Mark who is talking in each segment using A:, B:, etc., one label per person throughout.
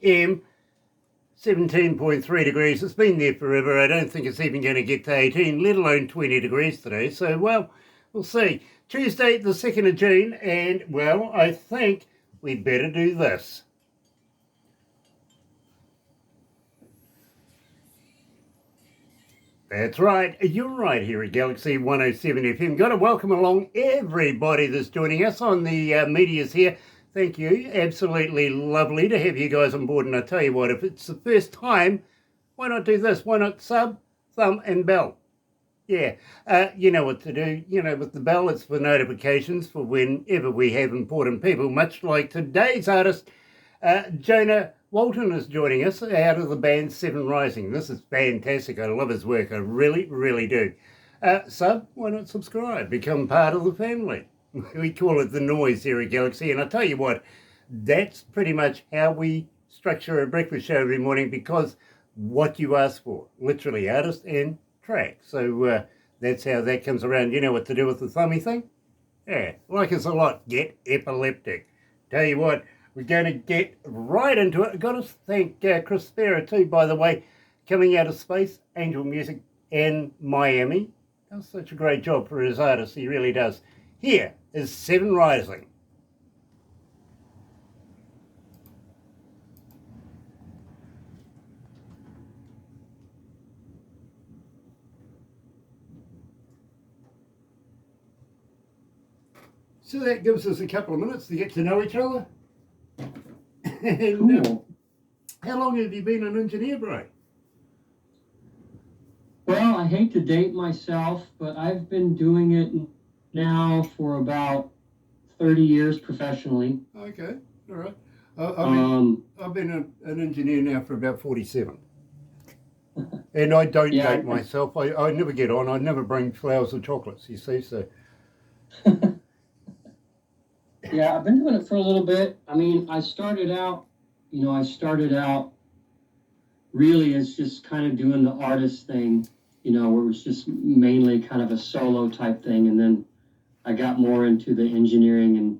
A: M 17.3 degrees. It's been there forever. I don't think it's even going to get to 18, let alone 20 degrees today. So, well, we'll see. Tuesday, the 2nd of June, and, well, I think we better do this. That's right. You're right here at Galaxy 107 FM. Got to welcome along everybody that's joining us on the medias here. Thank you. Absolutely lovely to have you guys on board. And I tell you what, if it's the first time, why not do this? Why not sub, thumb, and bell? Yeah, you know what to do. You know, with the bell, it's for notifications for whenever we have important people, much like today's artist, Jonah Walton is joining us out of the band Seven Rising. This is fantastic. I love his work. I really, really do. Sub, why not subscribe? Become part of the family. We call it the noise here at Galaxy. And I tell you what, that's pretty much how we structure a breakfast show every morning, because what you ask for, literally artist and track. So that's how that comes around. You know what to do with the thummy thing? Yeah, like us a lot. Get epileptic. Tell you what, we're going to get right into it. I've got to thank Chris Spera too, by the way, coming out of space, Angel Music in Miami. Does such a great job for his artists. He really does. Here is Seven Rising. So that gives us a couple of minutes to get to know each other. And,
B: cool.
A: How long have you been an engineer, bro?
B: Well, I hate to date myself, but I've been doing it now for about 30 years professionally.
A: Okay, all right. I've been an engineer now for about 47. And I don't date myself. I never get on. I never bring flowers or chocolates, you see, so...
B: Yeah, I've been doing it for a little bit. I mean, I started out really as just kind of doing the artist thing, where it was just mainly kind of a solo type thing. And then I got more into the engineering and,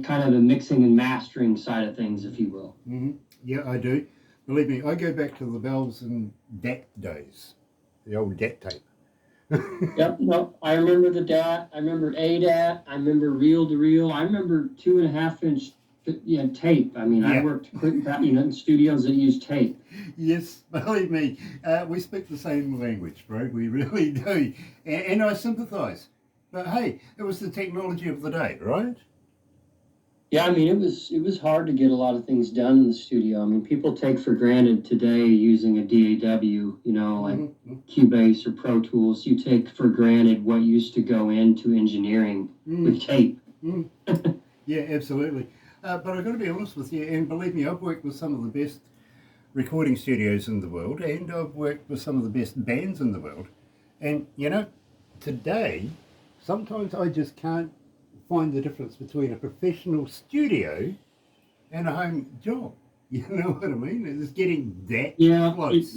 B: kind of the mixing and mastering side of things, if you will.
A: Mm-hmm. Yeah, I do. Believe me, I go back to the bells and DAT days, the old DAT tape.
B: Yep, no, I remember the DAT, I remember ADAT, I remember reel to reel, I remember 2.5 inch tape. I mean, yeah. I worked in studios that used tape.
A: Yes, believe me, we speak the same language, bro. We really do, and I sympathise. But hey, it was the technology of the day, right?
B: Yeah, I mean, it was hard to get a lot of things done in the studio. I mean, people take for granted today using a DAW, like Cubase or Pro Tools. You take for granted what used to go into engineering with tape.
A: Yeah, absolutely. But I've got to be honest with you, and believe me, I've worked with some of the best recording studios in the world, and I've worked with some of the best bands in the world. And, today, sometimes I just can't find the difference between a professional studio and a home job. You know what I mean? It's getting that close.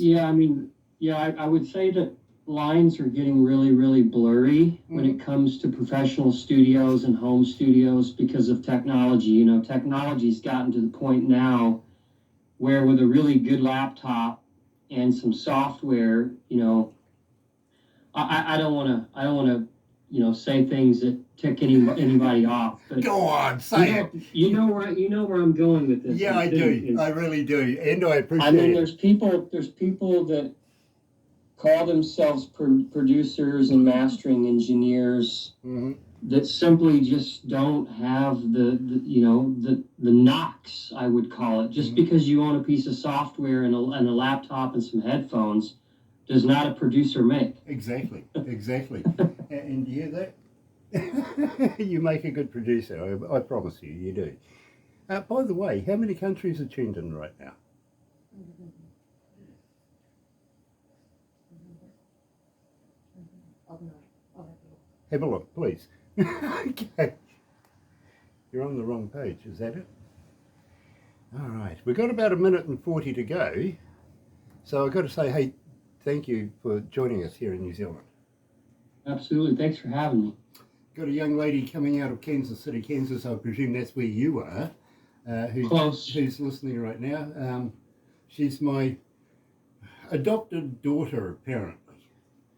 B: I would say that lines are getting really, really blurry when it comes to professional studios and home studios because of technology. Technology's gotten to the point now where with a really good laptop and some software, I don't want to say things that tick anybody off. But
A: go on, say it.
B: You know where I'm going with this.
A: Yeah, I do. I really do, and I appreciate it.
B: I mean, there's people that call themselves producers and mastering engineers that simply just don't have the knocks, I would call it. Just because you own a piece of software and a laptop and some headphones does not a producer make.
A: Exactly. And you hear that? You make a good producer, I promise you, you do. By the way, how many countries are tuned in right now? Have a look, please. Okay. You're on the wrong page, is that it? All right, we've got about 1:40 to go. So I've got to say, hey, thank you for joining us here in New Zealand.
B: Absolutely. Thanks for having me.
A: got a young lady coming out of Kansas City, Kansas. I presume that's where you are. Who's listening right now. She's my adopted daughter, apparently.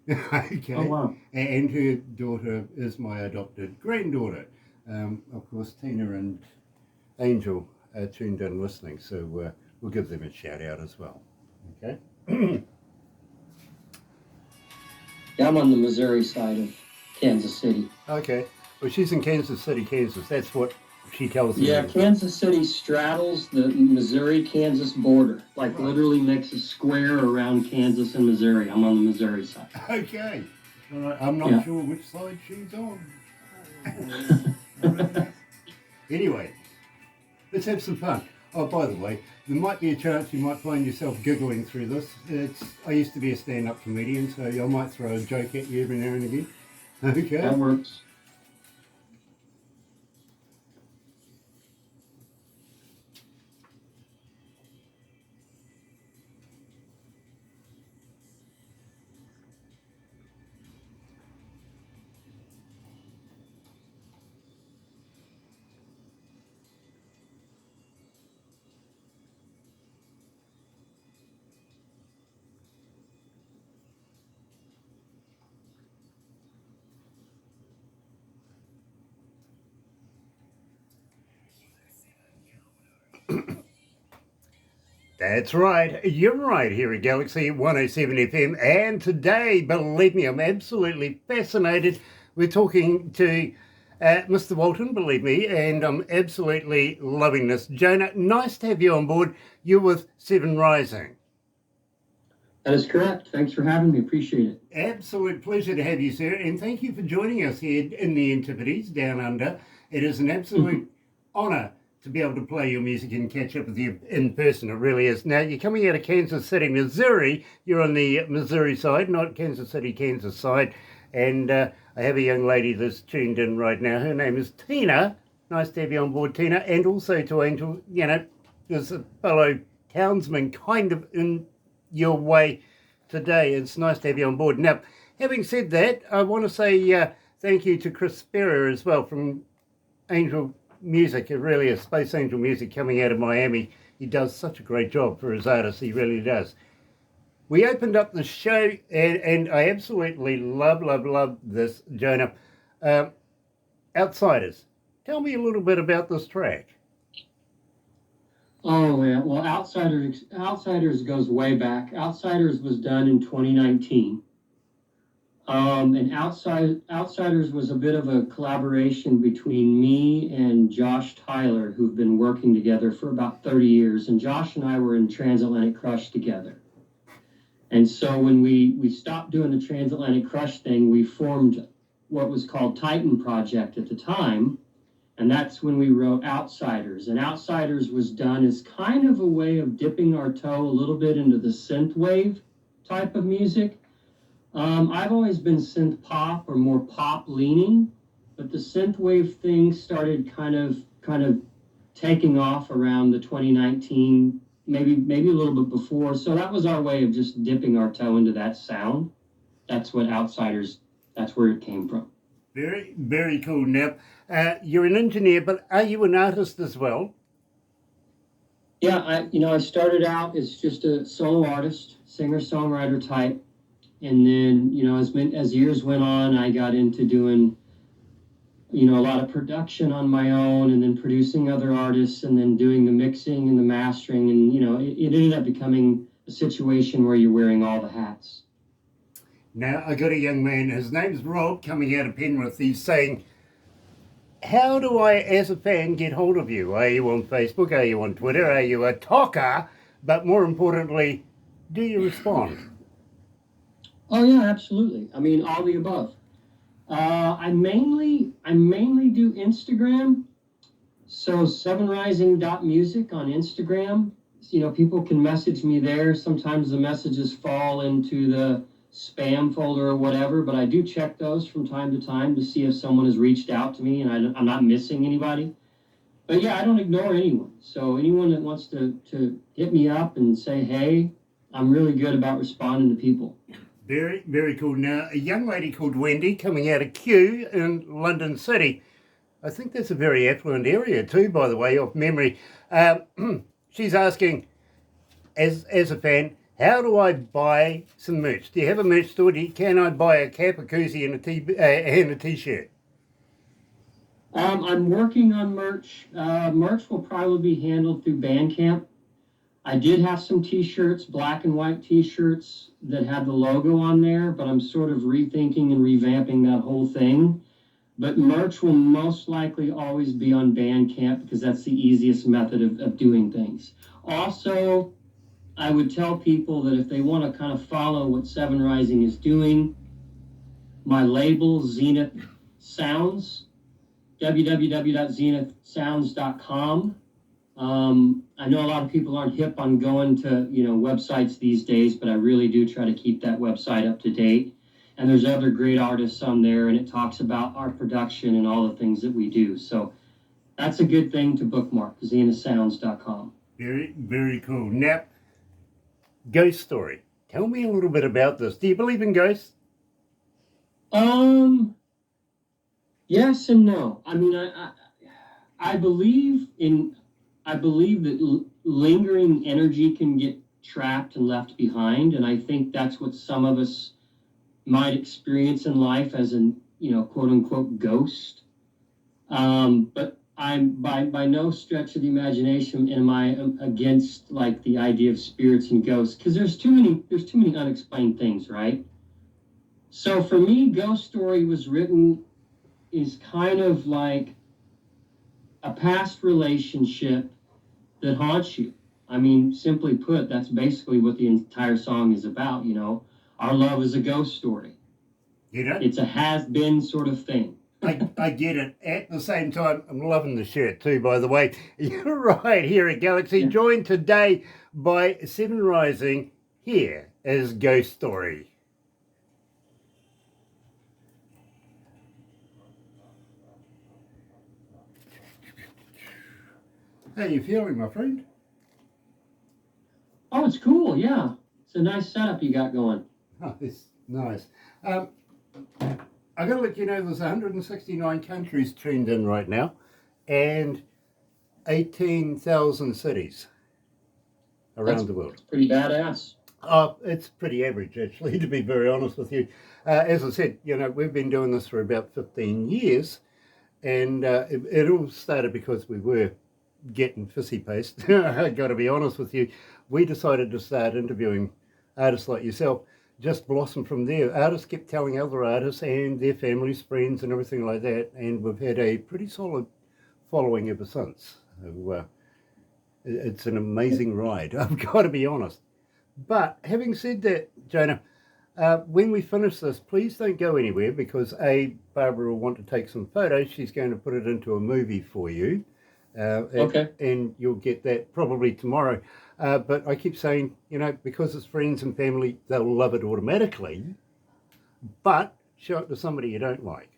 A: Okay.
B: Oh, wow.
A: And her daughter is my adopted granddaughter. Of course, Tina and Angel are tuned in listening, so we'll give them a shout out as well. Okay.
B: Yeah, I'm on the Missouri side of Kansas City.
A: Okay. Well, she's in Kansas City, Kansas. That's what she tells me.
B: Yeah, Kansas City straddles the Missouri-Kansas border. Like literally makes a square around Kansas and Missouri. I'm on the Missouri side.
A: Okay. All right. I'm not sure which side she's on. Anyway, let's have some fun. Oh, by the way, there might be a chance you might find yourself giggling through this. I used to be a stand-up comedian, so I might throw a joke at you every now and again. Okay.
B: That works.
A: That's right. You're right here at Galaxy 107 FM. And today, believe me, I'm absolutely fascinated. We're talking to Mr. Walton, believe me, and I'm absolutely loving this. Jonah, nice to have you on board. You're with Seven Rising.
B: That is correct. Thanks for having me. Appreciate it.
A: Absolute pleasure to have you, sir. And thank you for joining us here in the Antipodes, down under. It is an absolute honour to be able to play your music and catch up with you in person. It really is. Now, you're coming out of Kansas City, Missouri. You're on the Missouri side, not Kansas City, Kansas side. And I have a young lady that's tuned in right now. Her name is Tina. Nice to have you on board, Tina. And also to Angel, you know, there's a fellow townsman kind of in your way today. It's nice to have you on board. Now, having said that, I want to say thank you to Chris Sparrow as well from Angel Music. It really is Space Angel Music coming out of Miami. He does such a great job for his artists. He really does. We opened up the show and I absolutely love this, Jonah. Outsiders. Tell me a little bit about this track.
B: Oh, yeah. Well, Outsiders goes way back. Outsiders was done in 2019. And Outsiders was a bit of a collaboration between me and Josh Tyler, who've been working together for about 30 years. And Josh and I were in Transatlantic Crush together. And so when we stopped doing the Transatlantic Crush thing, we formed what was called Titan Project at the time. And that's when we wrote Outsiders. And Outsiders was done as kind of a way of dipping our toe a little bit into the synthwave type of music. I've always been synth pop or more pop leaning, but the synthwave thing started kind of taking off around the 2019, maybe a little bit before. So that was our way of just dipping our toe into that sound. That's what Outsiders, that's where it came from.
A: Very, very cool. Now, you're an engineer, but are you an artist as well?
B: Yeah, I started out as just a solo artist, singer-songwriter type. And then, as years went on, I got into doing, a lot of production on my own and then producing other artists and then doing the mixing and the mastering. And, it ended up becoming a situation where you're wearing all the hats.
A: Now, I got a young man, his name's Rob, coming out of Penrith. He's saying, how do I, as a fan, get hold of you? Are you on Facebook? Are you on Twitter? Are you a talker? But more importantly, do you respond?
B: Oh yeah, absolutely. I mean, all the above. I mainly do Instagram. So sevenrising.music on Instagram. People can message me there. Sometimes the messages fall into the spam folder or whatever, but I do check those from time to time to see if someone has reached out to me and I'm not missing anybody. But yeah, I don't ignore anyone. So anyone that wants to hit me up and say, hey, I'm really good about responding to people.
A: Very, very cool. Now, a young lady called Wendy coming out of Kew in London City. I think that's a very affluent area too, by the way, off memory. She's asking, as a fan, how do I buy some merch? Do you have a merch store? Can I buy a cap, a koozie, and a t-shirt?
B: I'm working on merch. Merch will probably be handled through Bandcamp. I did have some t-shirts, black and white t-shirts that had the logo on there, but I'm sort of rethinking and revamping that whole thing. But merch will most likely always be on Bandcamp because that's the easiest method of doing things. Also, I would tell people that if they want to kind of follow what Seven Rising is doing, my label, Zenith Sounds, www.zenithsounds.com. I know a lot of people aren't hip on going to, websites these days, but I really do try to keep that website up to date. And there's other great artists on there, and it talks about our production and all the things that we do. So that's a good thing to bookmark, zenithsounds.com.
A: Very, very cool. Now, ghost story. Tell me a little bit about this. Do you believe in ghosts?
B: Yes and no. I mean, I believe that lingering energy can get trapped and left behind, and I think that's what some of us might experience in life as an, quote unquote ghost. But I'm by no stretch of the imagination am I against like the idea of spirits and ghosts, because there's too many unexplained things, right? So for me, Ghost Story is kind of like a past relationship that haunts you. I mean, simply put, that's basically what the entire song is about, Our love is a ghost story. It's a has-been sort of thing.
A: I get it. At the same time, I'm loving the shirt too, by the way. You're right, here at Galaxy, joined today by Seven Rising. Here is Ghost Story. How are you feeling, my friend?
B: Oh, it's cool, yeah. It's a nice setup you got going.
A: Oh, it's nice. I got to let you know there's 169 countries tuned in right now and 18,000 cities around the world.
B: That's pretty badass.
A: Oh, it's pretty average, actually, to be very honest with you. As I said, we've been doing this for about 15 years, and it all started because we were getting fissy-paced. I got to be honest with you. We decided to start interviewing artists like yourself. Just blossomed from there. Artists kept telling other artists and their families, friends, and everything like that, and we've had a pretty solid following ever since. So, it's an amazing ride, I've got to be honest. But having said that, Jonah, when we finish this, please don't go anywhere because Barbara will want to take some photos. She's going to put it into a movie for you.
B: Okay.
A: And you'll get that probably tomorrow. But I keep saying, because it's friends and family, they'll love it automatically. But show it to somebody you don't like.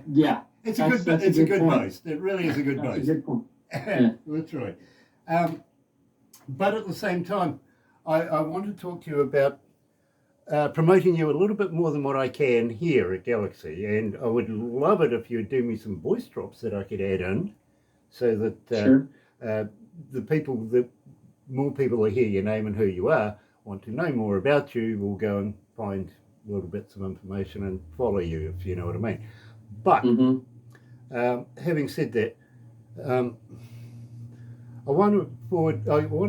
B: Yeah.
A: It's a good boast. It really is a good boast.
B: That's a good point. Yeah.
A: That's right. But at the same time, I want to talk to you about promoting you a little bit more than what I can here at Galaxy. And I would love it if you would do me some voice drops that I could add in so that
B: Sure.
A: More people that hear your name and who you are, want to know more about you, will go and find little bits of information and follow you, if you know what I mean. But having said that, I want to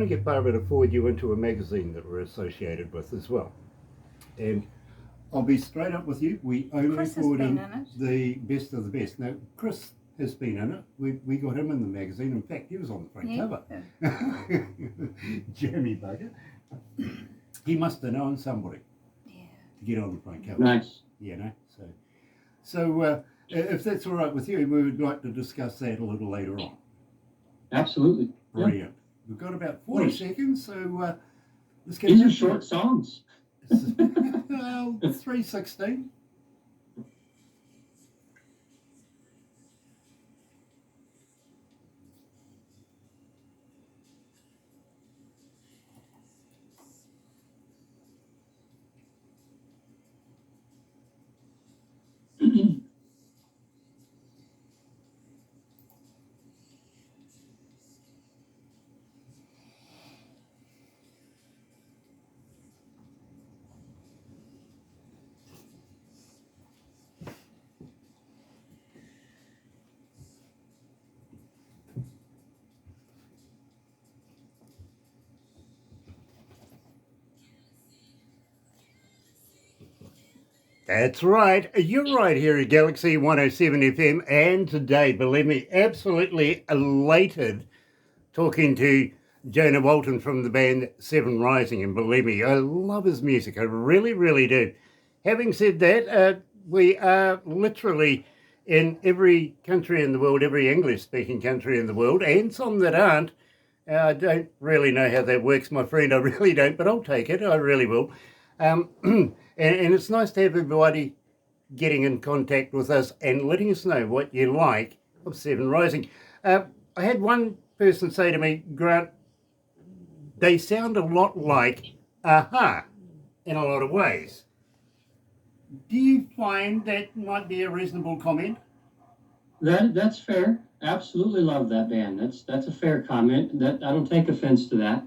A: get Barbara to forward you into a magazine that we're associated with as well. And I'll be straight up with you. We only forward in the best of the best. Now, Chris has been in it. We got him in the magazine. In fact, he was on the front cover. Jamie bugger. He must have known somebody to get on the front cover.
B: Nice.
A: So if that's all right with you, we would like to discuss that a little later on.
B: Absolutely.
A: Brilliant. We've got about 40 seconds, so let's get
B: These are short songs.
A: 3:16. That's right. You're right here at Galaxy 107 FM. And today, believe me, absolutely elated talking to Jonah Walton from the band Seven Rising. And believe me, I love his music. I really, really do. Having said that, we are literally in every country in the world, every English-speaking country in the world, and some that aren't. I don't really know how that works, my friend. I really don't, but I'll take it. I really will. And it's nice to have everybody getting in contact with us and letting us know what you like of Seven Rising. I had one person say to me, Grant, they sound a lot like Aha in a lot of ways. Do you find that might be a reasonable comment?
B: That's fair. Absolutely love that band. That's a fair comment. That I don't take offense to that.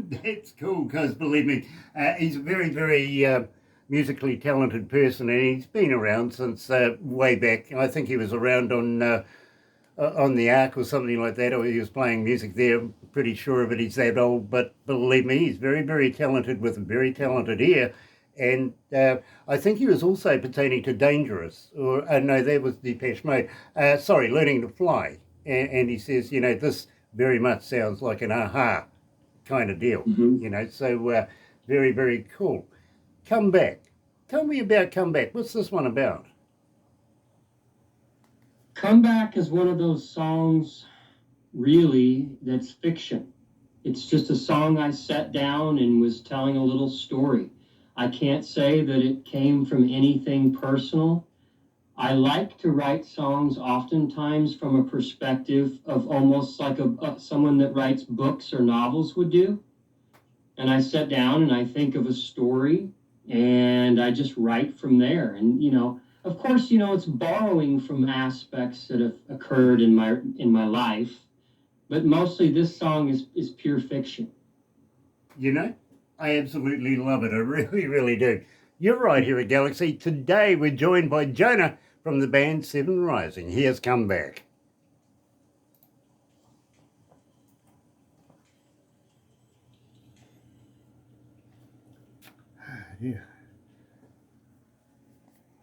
A: That's cool, because believe me, he's a very, very musically talented person, and he's been around since way back. I think he was around on the Ark or something like that, or he was playing music there. I'm pretty sure of it. He's that old, but believe me, he's very, very talented with a very talented ear. And I think he was also pertaining to Dangerous, or no, that was Depeche Mode. Sorry, Learning to Fly. And he says, this very much sounds like an Aha kind of deal, so very, very cool. Come Back. Tell me about Come Back. What's this one about?
B: Come Back is one of those songs, really, that's fiction. It's just a song I sat down and was telling a little story. I can't say that it came from anything personal. I like to write songs oftentimes from a perspective of almost like someone that writes books or novels would do. And I sit down and I think of a story and I just write from there. And, of course, it's borrowing from aspects that have occurred in my life, but mostly this song is pure fiction.
A: I absolutely love it. I really, really do. You're right here at Galaxy. Today we're joined by Jonah from the band Seven Rising. He has come back. Yeah.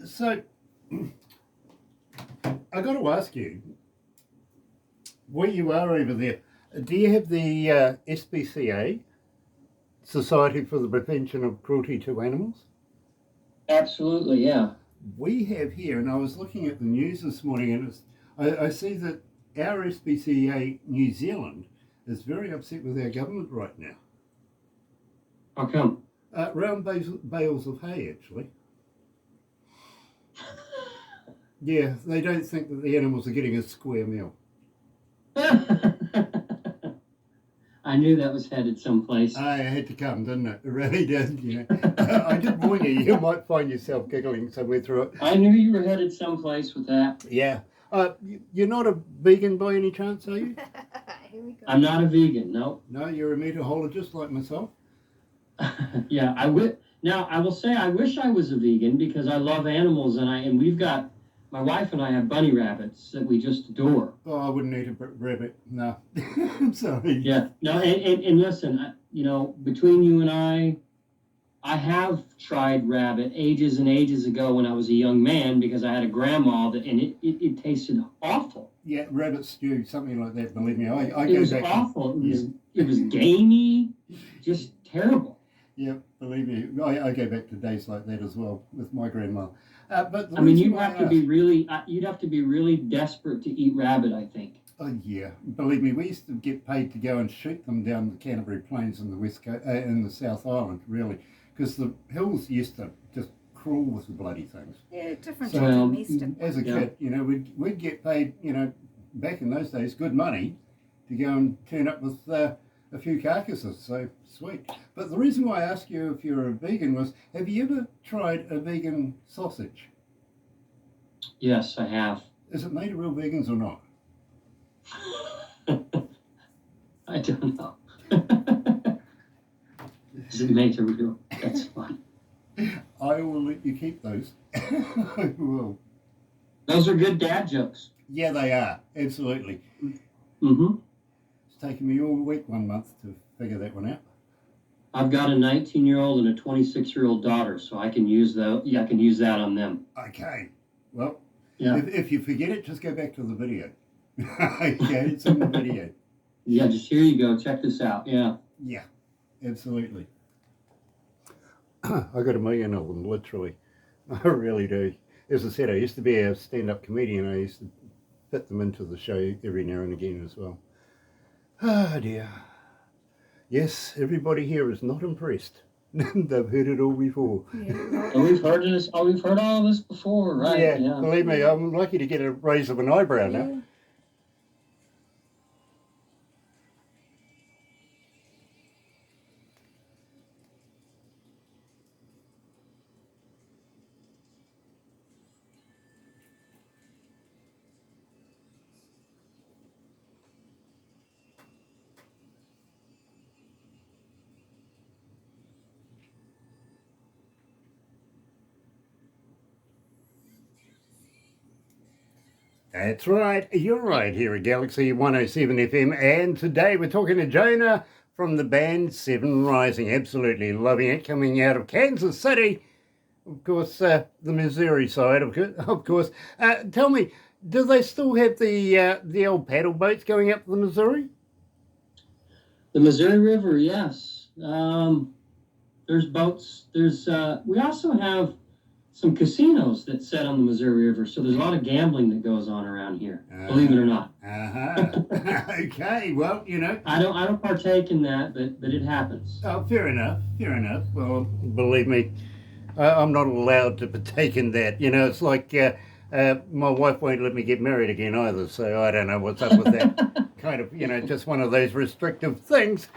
A: So, I got to ask you, where you are over there, do you have the SPCA, Society for the Prevention of Cruelty to Animals?
B: Absolutely, yeah.
A: We have here, and I was looking at the news this morning, and I see that our SPCA New Zealand is very upset with our government right now.
B: How come?
A: Round bales of hay, actually. Yeah, they don't think that the animals are getting a square meal.
B: I knew that was headed someplace.
A: I had to come, didn't it? It really did, I did warn you, you might find yourself giggling somewhere through it.
B: I knew you were headed someplace with that.
A: Yeah. You're not a vegan by any chance, are you?
B: Here we go. I'm not a vegan, no.
A: No, you're a meataholic like myself?
B: Yeah, I would. Now, I will say I wish I was a vegan because I love animals, and we've got, my wife and I have bunny rabbits that we just adore.
A: Oh, I wouldn't eat a rabbit, no. I'm sorry.
B: Yeah, no, and listen, between you and I have tried rabbit ages and ages ago when I was a young man because I had a grandma and it tasted awful.
A: Yeah, rabbit stew, something like that, believe me.
B: It was awful. It was gamey, just terrible.
A: Yeah, believe me, I go back to days like that as well with my grandma. But
B: you'd have to be really desperate to eat rabbit, I think.
A: Oh yeah, believe me, we used to get paid to go and shoot them down the Canterbury Plains in the West Coast, in the South Island, really, because the hills used to just crawl with the bloody things.
C: Yeah, different
A: so,
C: to Eastern.
A: As a kid, we'd get paid, back in those days, good money to go and turn up with a few carcasses. So sweet. But the reason why I asked you if you're a vegan was, have you ever tried a vegan sausage?
B: Yes, I have.
A: Is it made of real vegans or not?
B: I don't know. Is it made of real? That's fun.
A: I will let you keep those. I will.
B: Those are good dad jokes.
A: Yeah, they are. Absolutely.
B: Mm-hmm.
A: It's taken me all week, 1 month, to figure that one out.
B: I've got a 19-year-old and a 26-year-old daughter, so I can use I can use that on them.
A: Okay. Well,
B: Yeah.
A: if you forget it, just go back to the video. Okay, it's in the video.
B: Yeah, just here you go. Check this out. Yeah.
A: Yeah, absolutely. I got a million of them, literally. I really do. As I said, I used to be a stand-up comedian. I used to fit them into the show every now and again as well. Ah, dear. Yes, everybody here is not impressed. They've heard it all before.
B: Yeah. Oh, we've heard this. Oh, we've heard all of this before, right?
A: Yeah, believe me, I'm lucky to get a raise of an eyebrow now. That's right, you're right here at Galaxy 107 FM, and today we're talking to Jonah from the band Seven Rising. Absolutely loving it, coming out of Kansas City, of course, the Missouri side, of course. Tell me, do they still have the old paddle boats going up the Missouri?
B: The Missouri River, yes. There's boats. We also have some casinos that set on the Missouri River, so there's a lot of gambling that goes on around here. Believe it or not.
A: Okay. Well, you know,
B: I don't partake in that, but it happens.
A: Oh, fair enough. Fair enough. Well, believe me, I'm not allowed to partake in that. You know, it's like my wife won't let me get married again either. So I don't know what's up with that. Kind of, you know, just one of those restrictive things.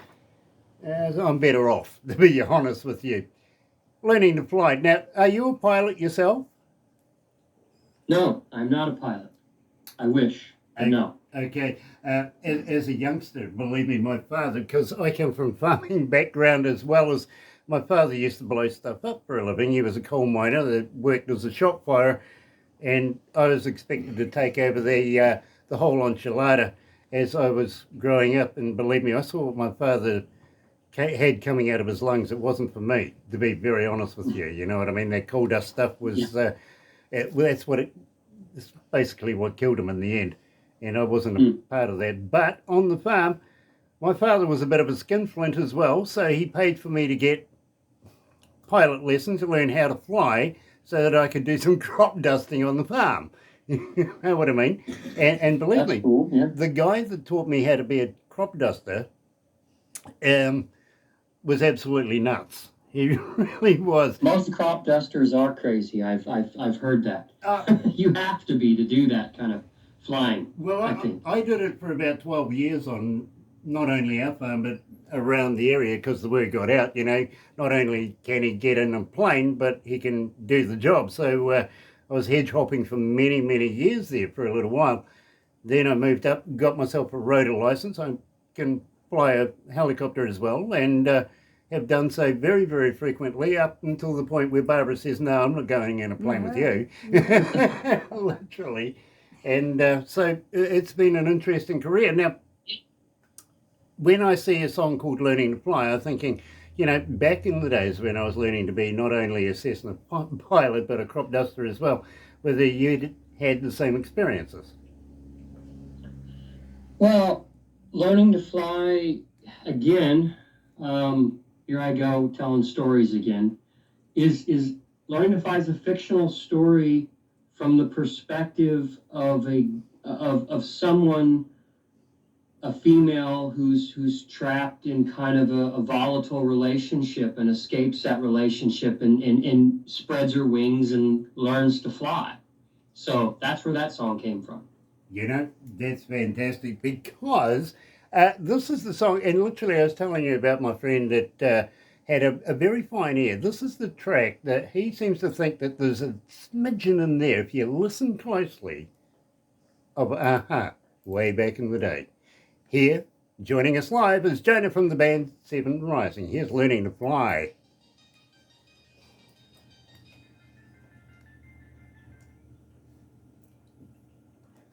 A: I'm better off, to be honest with you. Learning to fly. Now, are you a pilot yourself?
B: No, I'm not a pilot. I wish. No.
A: Okay. As a youngster, believe me, my father, because I come from farming background as well as my father used to blow stuff up for a living. He was a coal miner that worked as a shop firer, and I was expected to take over the whole enchilada as I was growing up. And believe me, I saw what my father had coming out of his lungs. It wasn't for me, to be very honest with you. You know what I mean? That coal dust stuff was, that's basically what killed him in the end. And I wasn't a part of that. But on the farm, my father was a bit of a skinflint as well, so he paid for me to get pilot lessons to learn how to fly so that I could do some crop dusting on the farm. You know what I mean? And believe
B: That's
A: me,
B: cool, yeah.
A: the guy that taught me how to be a crop duster was absolutely nuts. He really was.
B: Most crop dusters are crazy. I've heard that. You have to be to do that kind of flying.
A: Well, I did it for about 12 years on not only our farm but around the area, because the word got out. You know, not only can he get in a plane, but he can do the job. So I was hedge hopping for many, many years there for a little while. Then I moved up, got myself a rotor license. I can fly a helicopter as well, and have done so very, very frequently, up until the point where Barbara says, no, I'm not going in a plane with you. Literally. And so it's been an interesting career. Now, when I see a song called Learning to Fly, I'm thinking, you know, back in the days when I was learning to be not only a Cessna pilot, but a crop duster as well, whether you had the same experiences.
B: Well, learning to fly, again, here I go telling stories again, is learning to fly is a fictional story from the perspective of someone, a female who's trapped in kind of a volatile relationship and escapes that relationship and spreads her wings and learns to fly. So that's where that song came from.
A: You know, that's fantastic, because this is the song, and literally I was telling you about my friend that had a very fine ear. This is the track that he seems to think that there's a smidgen in there, if you listen closely, of Aha, way back in the day. Here, joining us live, is Jonah from the band Seven Rising. Here's Learning to Fly.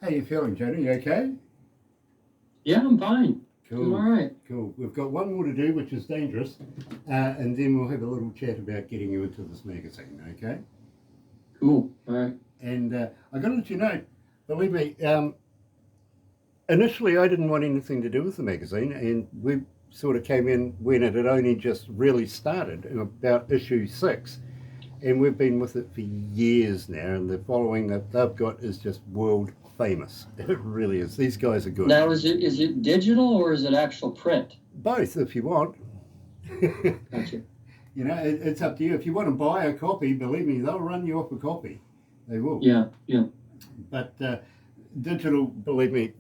A: How you feeling, Jonah? You okay?
B: Yeah, I'm fine.
A: Cool.
B: All right.
A: Cool. We've got one more to do, which is dangerous, and then we'll have a little chat about getting you into this magazine, okay?
B: Cool. All right.
A: And I got to let you know, believe me, initially I didn't want anything to do with the magazine, and we sort of came in when it had only just really started, in about issue 6. And we've been with it for years now, and the following that they've got is just world famous. It really is. These guys are good.
B: Now, is it digital or is it actual print?
A: Both, if you want.
B: Gotcha.
A: You know, it's up to you. If you want to buy a copy, believe me, they'll run you off a copy. They will.
B: Yeah, yeah.
A: But digital, believe me,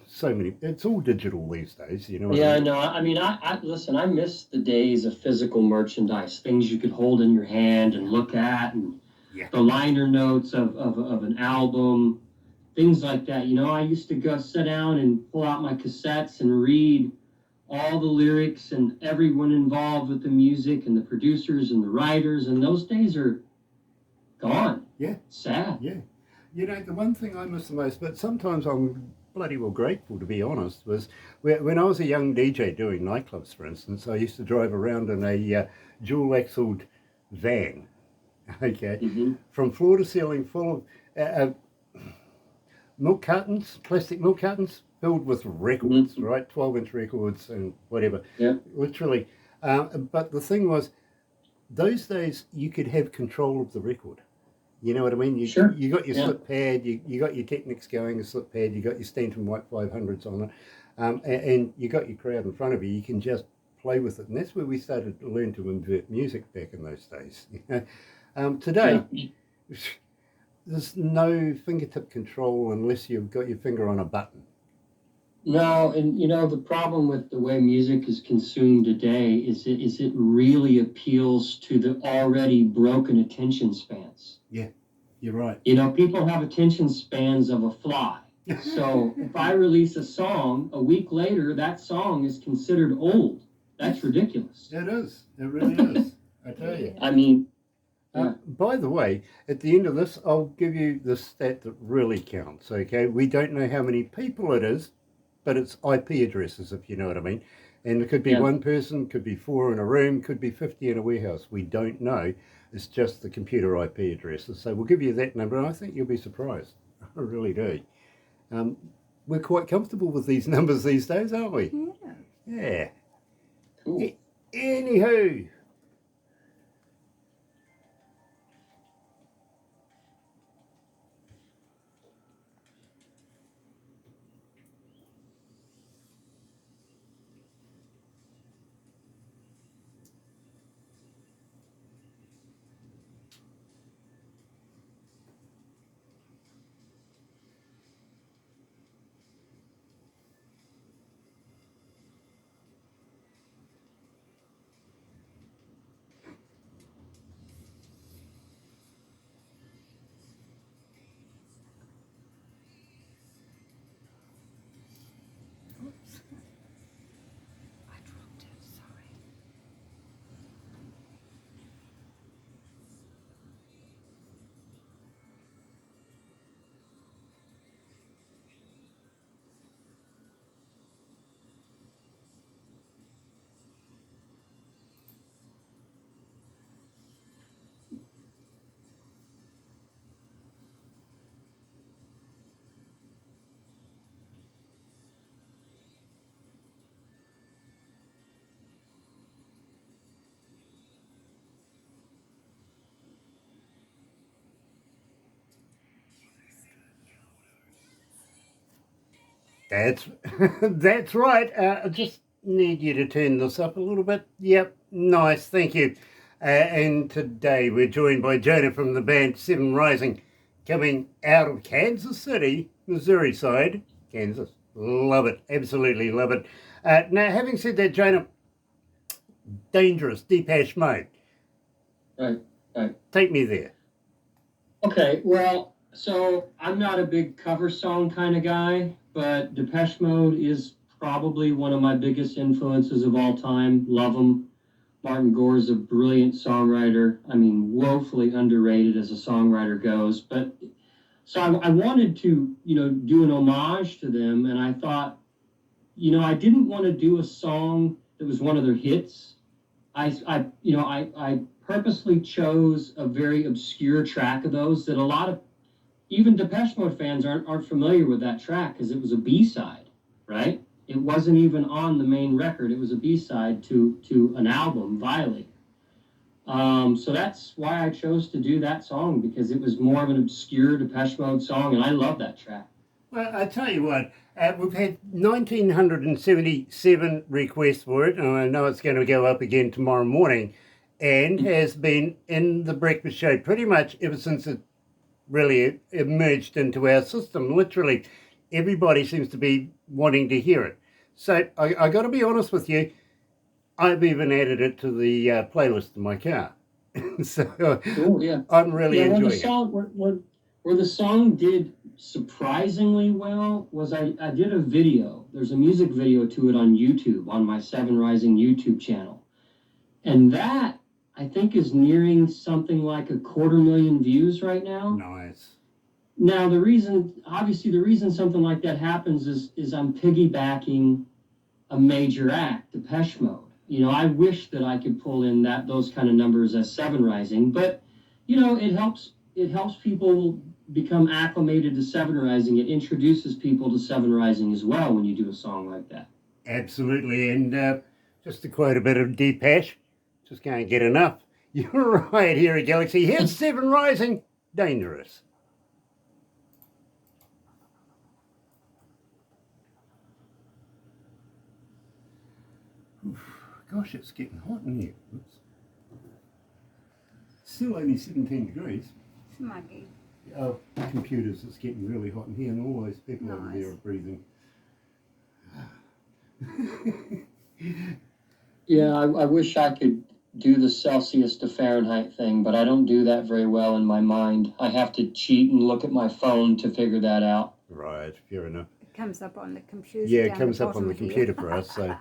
A: so many. It's all digital these days. You know. What
B: Yeah,
A: I mean?
B: no. I mean, I listen. I miss the days of physical merchandise, things you could hold in your hand and look at, and the liner notes of an album, things like that. You know, I used to go sit down and pull out my cassettes and read all the lyrics and everyone involved with the music and the producers and the writers, and those days are gone.
A: Yeah.
B: Sad.
A: Yeah. You know, the one thing I miss the most, but sometimes I'm bloody well grateful, to be honest, was when I was a young DJ doing nightclubs, for instance, I used to drive around in a dual-axled van, okay, from floor to ceiling, full of milk cartons, plastic milk cartons, filled with records, right, 12-inch records and whatever, literally. But the thing was, those days you could have control of the record. You know what I mean? You got your slip pad, you got your Technics going, a slip pad, you got your Stanton White 500s on it, and you got your crowd in front of you. You can just play with it. And that's where we started to learn to invert music back in those days. Today, there's no fingertip control unless you've got your finger on a button.
B: No, and you know, the problem with the way music is consumed today is it really appeals to the already broken attention spans.
A: Yeah, you're right.
B: You know, people have attention spans of a fly. So if I release a song, a week later, that song is considered old. That's ridiculous.
A: It is. It really is. I tell you.
B: I mean,
A: by the way, at the end of this, I'll give you the stat that really counts, okay? We don't know how many people it is, but it's IP addresses, if you know what I mean. And it could be one person, could be 4 in a room, could be 50 in a warehouse. We don't know. It's just the computer IP addresses. So we'll give you that number, and I think you'll be surprised. I really do. We're quite comfortable with these numbers these days, aren't we? Yeah.
B: Cool.
A: Anywho. That's right. I just need you to turn this up a little bit. Yep, nice, thank you. And today we're joined by Jonah from the band 7 Rising, coming out of Kansas City, Missouri side. Kansas, love it, absolutely love it. Now, having said that, Jonah, dangerous, Depeche Mode.
B: Right.
A: Take me there.
B: Okay, well, so I'm not a big cover song kind of guy, but Depeche Mode is probably one of my biggest influences of all time. Love them. Martin Gore is a brilliant songwriter. I mean, woefully underrated as a songwriter goes. But so I wanted to, do an homage to them, and I thought, I didn't want to do a song that was one of their hits. I purposely chose a very obscure track of those that a lot of even Depeche Mode fans aren't familiar with that track because it was a B-side, right? It wasn't even on the main record. It was a B-side to an album, Violate. So that's why I chose to do that song, because it was more of an obscure Depeche Mode song, and I love that track.
A: Well, I tell you what, we've had 1,977 requests for it, and I know it's going to go up again tomorrow morning, and has been in the breakfast show pretty much ever since it really emerged into our system. Literally, everybody seems to be wanting to hear it. So I got to be honest with you, I've even added it to the playlist in my car. So
B: Cool, yeah.
A: I'm really enjoying it.
B: Where the song did surprisingly well was I did a video. There's a music video to it on YouTube, on my Seven Rising YouTube channel. And that, I think, is nearing something like 250,000 views right now.
A: Nice.
B: Now, the reason something like that happens is I'm piggybacking a major act, Depeche Mode. I wish that I could pull in those kind of numbers as Seven Rising, but it helps people become acclimated to Seven Rising. It introduces people to Seven Rising as well when you do a song like that.
A: Absolutely, and just to quote a bit of Depeche, just can't get enough. You're right here at Galaxy. Here's Seven Rising, Dangerous. Gosh, it's getting hot in here. Oops. Still only 17 degrees.
C: Smuggy.
A: Oh, computers, it's getting really hot in here, and all those people over there are breathing.
B: Yeah, I wish I could do the Celsius to Fahrenheit thing, but I don't do that very well in my mind. I have to cheat and look at my phone to figure that out.
A: Right, fair enough.
C: It comes up on the computer.
A: Yeah, it comes up on the computer for us, so...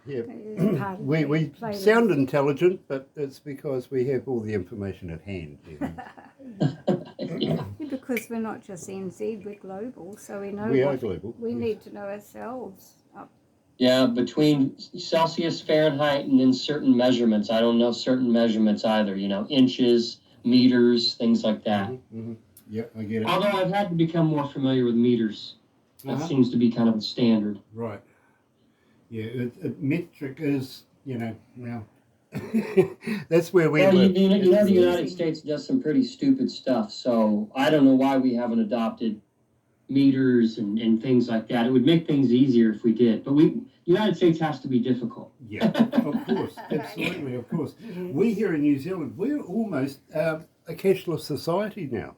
A: yeah. We sound intelligent, but it's because we have all the information at hand.
B: Yeah.
C: Because we're not just NZ, we're global, so we know
A: We are global.
C: We need to know ourselves.
B: Yeah, between Celsius, Fahrenheit, and then certain measurements. I don't know certain measurements either, inches, meters, things like that.
A: Mm-hmm. Yeah, I get it.
B: Although I've had to become more familiar with meters. That seems to be kind of a standard.
A: Right. Yeah, metric is, well, that's where we live.
B: The United States does some pretty stupid stuff, so I don't know why we haven't adopted meters and things like that. It would make things easier if we did, but the United States has to be difficult.
A: Yeah, of course, absolutely, of course. We here in New Zealand, we're almost a cashless society now.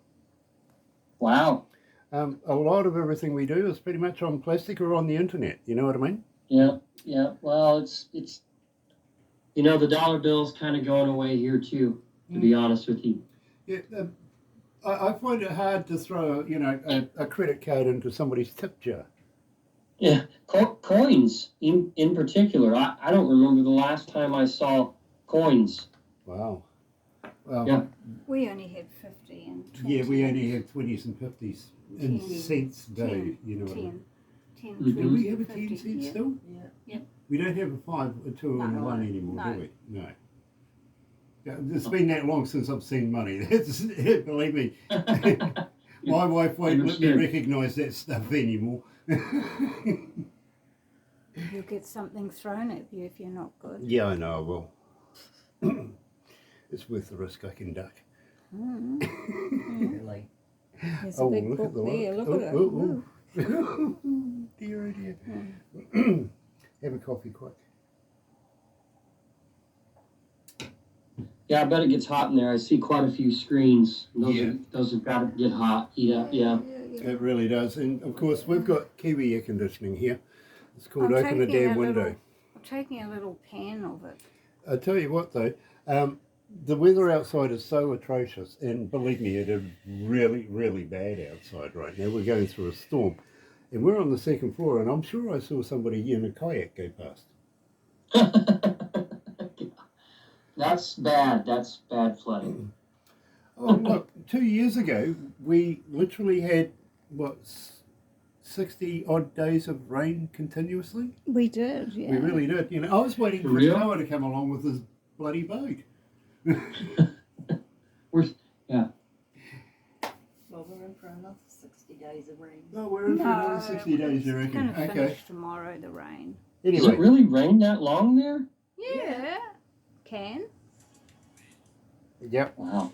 B: Wow.
A: A lot of everything we do is pretty much on plastic or on the internet. You know what I mean?
B: Yeah. Well, it's the dollar bill's kind of going away here too, to be honest with you.
A: Yeah, I find it hard to throw, a credit card into somebody's tip jar.
B: Yeah, coins in particular. I don't remember the last time I saw coins.
A: Wow. Well,
B: yeah.
C: We only had 50 and 20.
A: Yeah, we only have 20s and 50s in
C: 10,
A: cents a day,
C: 10,
A: you know what I mean?
C: 10,
A: Do
C: 20,
A: we have a
C: 50,
A: 10 cent
C: yeah.
A: still?
C: Yeah. Yep.
A: We don't have a 5, a 2 and a 1 anymore,
C: No.
A: do we? No. Yeah, it's been that long since I've seen money. Believe me. My wife won't let me recognise that stuff anymore.
C: You'll get something thrown at you if you're not good.
A: Yeah, I know I will. It's worth the risk, I can duck.
B: Really?
C: There's a big
A: look
C: book
A: at the
C: there.
A: light.
C: Look at it.
A: Oh. Dear, oh dear. Have a coffee quick.
B: Yeah, I bet it gets hot in there. I see quite a few screens. Those have got to get hot. Yeah.
A: It really does. And of course, we've got Kiwi air conditioning here. It's called Open the Damn Window.
C: I'm taking a little pan of it.
A: I tell you what though, the weather outside is so atrocious, and believe me, it is really, really bad outside right now. We're going through a storm, and we're on the second floor, and I'm sure I saw somebody in a kayak go past.
B: That's bad. That's bad flooding.
A: Oh, look, 2 years ago, we literally had, 60 odd days of rain continuously.
C: We did, yeah.
A: We really did. You know, I was waiting for
B: real?
A: Noah to come along with his bloody boat.
B: Yeah.
D: Well, we're in for another 60 days of rain.
A: No, we're in for another 60 days, you
C: It's
A: reckon?
C: going to
A: Okay.
C: finish tomorrow, the rain.
B: Does
A: Anyway,
B: it really rain that long there?
C: Yeah. Can.
A: yep.
B: Wow.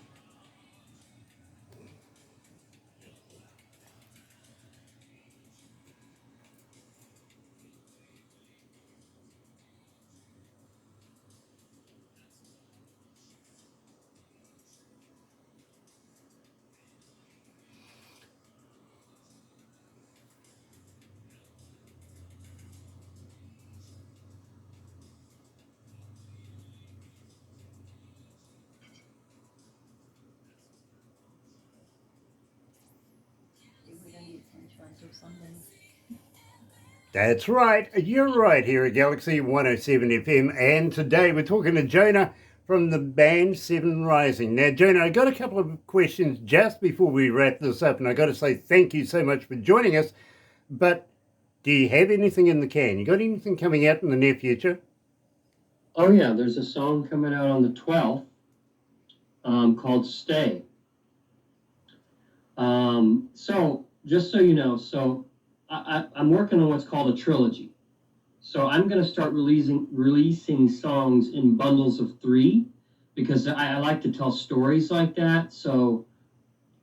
D: We don't get sunshine till Sunday.
A: That's right. You're right here at Galaxy 107 FM. And today we're talking to Jonah from the band Seven Rising. Now, Jonah, I got a couple of questions just before we wrap this up. And I got to say thank you so much for joining us. But do you have anything in the can? You got anything coming out in the near future?
B: Oh yeah, there's a song coming out on the 12th called Stay. So just so you know, so I'm working on what's called a trilogy. So I'm going to start releasing songs in bundles of 3 because I like to tell stories like that. So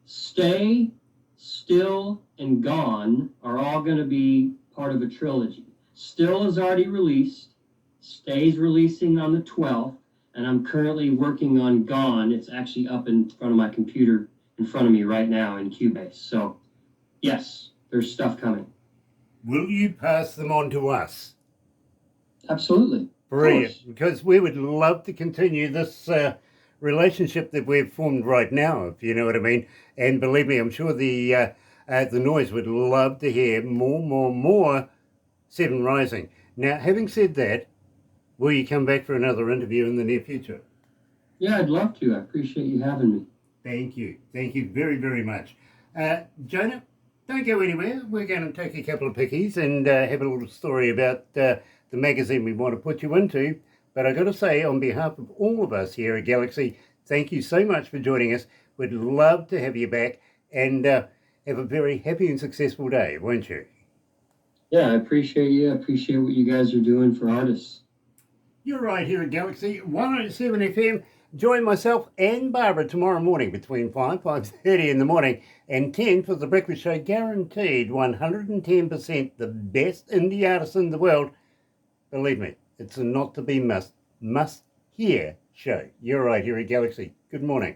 B: Stay, Still, and Gone are all going to be part of a trilogy. Still is already released. Stay's releasing on the 12th, and I'm currently working on Gone. It's actually up in front of my computer in front of me right now in Cubase. So, yes, there's stuff coming.
A: Will you pass them on to us?
B: Absolutely.
A: Brilliant. Because we would love to continue this relationship that we've formed right now, if you know what I mean. And believe me, I'm sure the noise would love to hear more Seven Rising. Now, having said that, will you come back for another interview in the near future?
B: Yeah, I'd love to. I appreciate you having me.
A: Thank you. Thank you very, very much. Jonah, don't go anywhere. We're going to take a couple of pickies and have a little story about the magazine we want to put you into. But I got to say, on behalf of all of us here at Galaxy, thank you so much for joining us. We'd love to have you back and have a very happy and successful day, won't you?
B: Yeah, I appreciate you. I appreciate what you guys are doing for artists.
A: You're right here at Galaxy 107 FM. Join myself and Barbara tomorrow morning between 5:30 in the morning and 10 for the breakfast show. Guaranteed 110% the best indie artists in the world. Believe me, it's a not to be must hear show. You're right here at Galaxy. Good morning.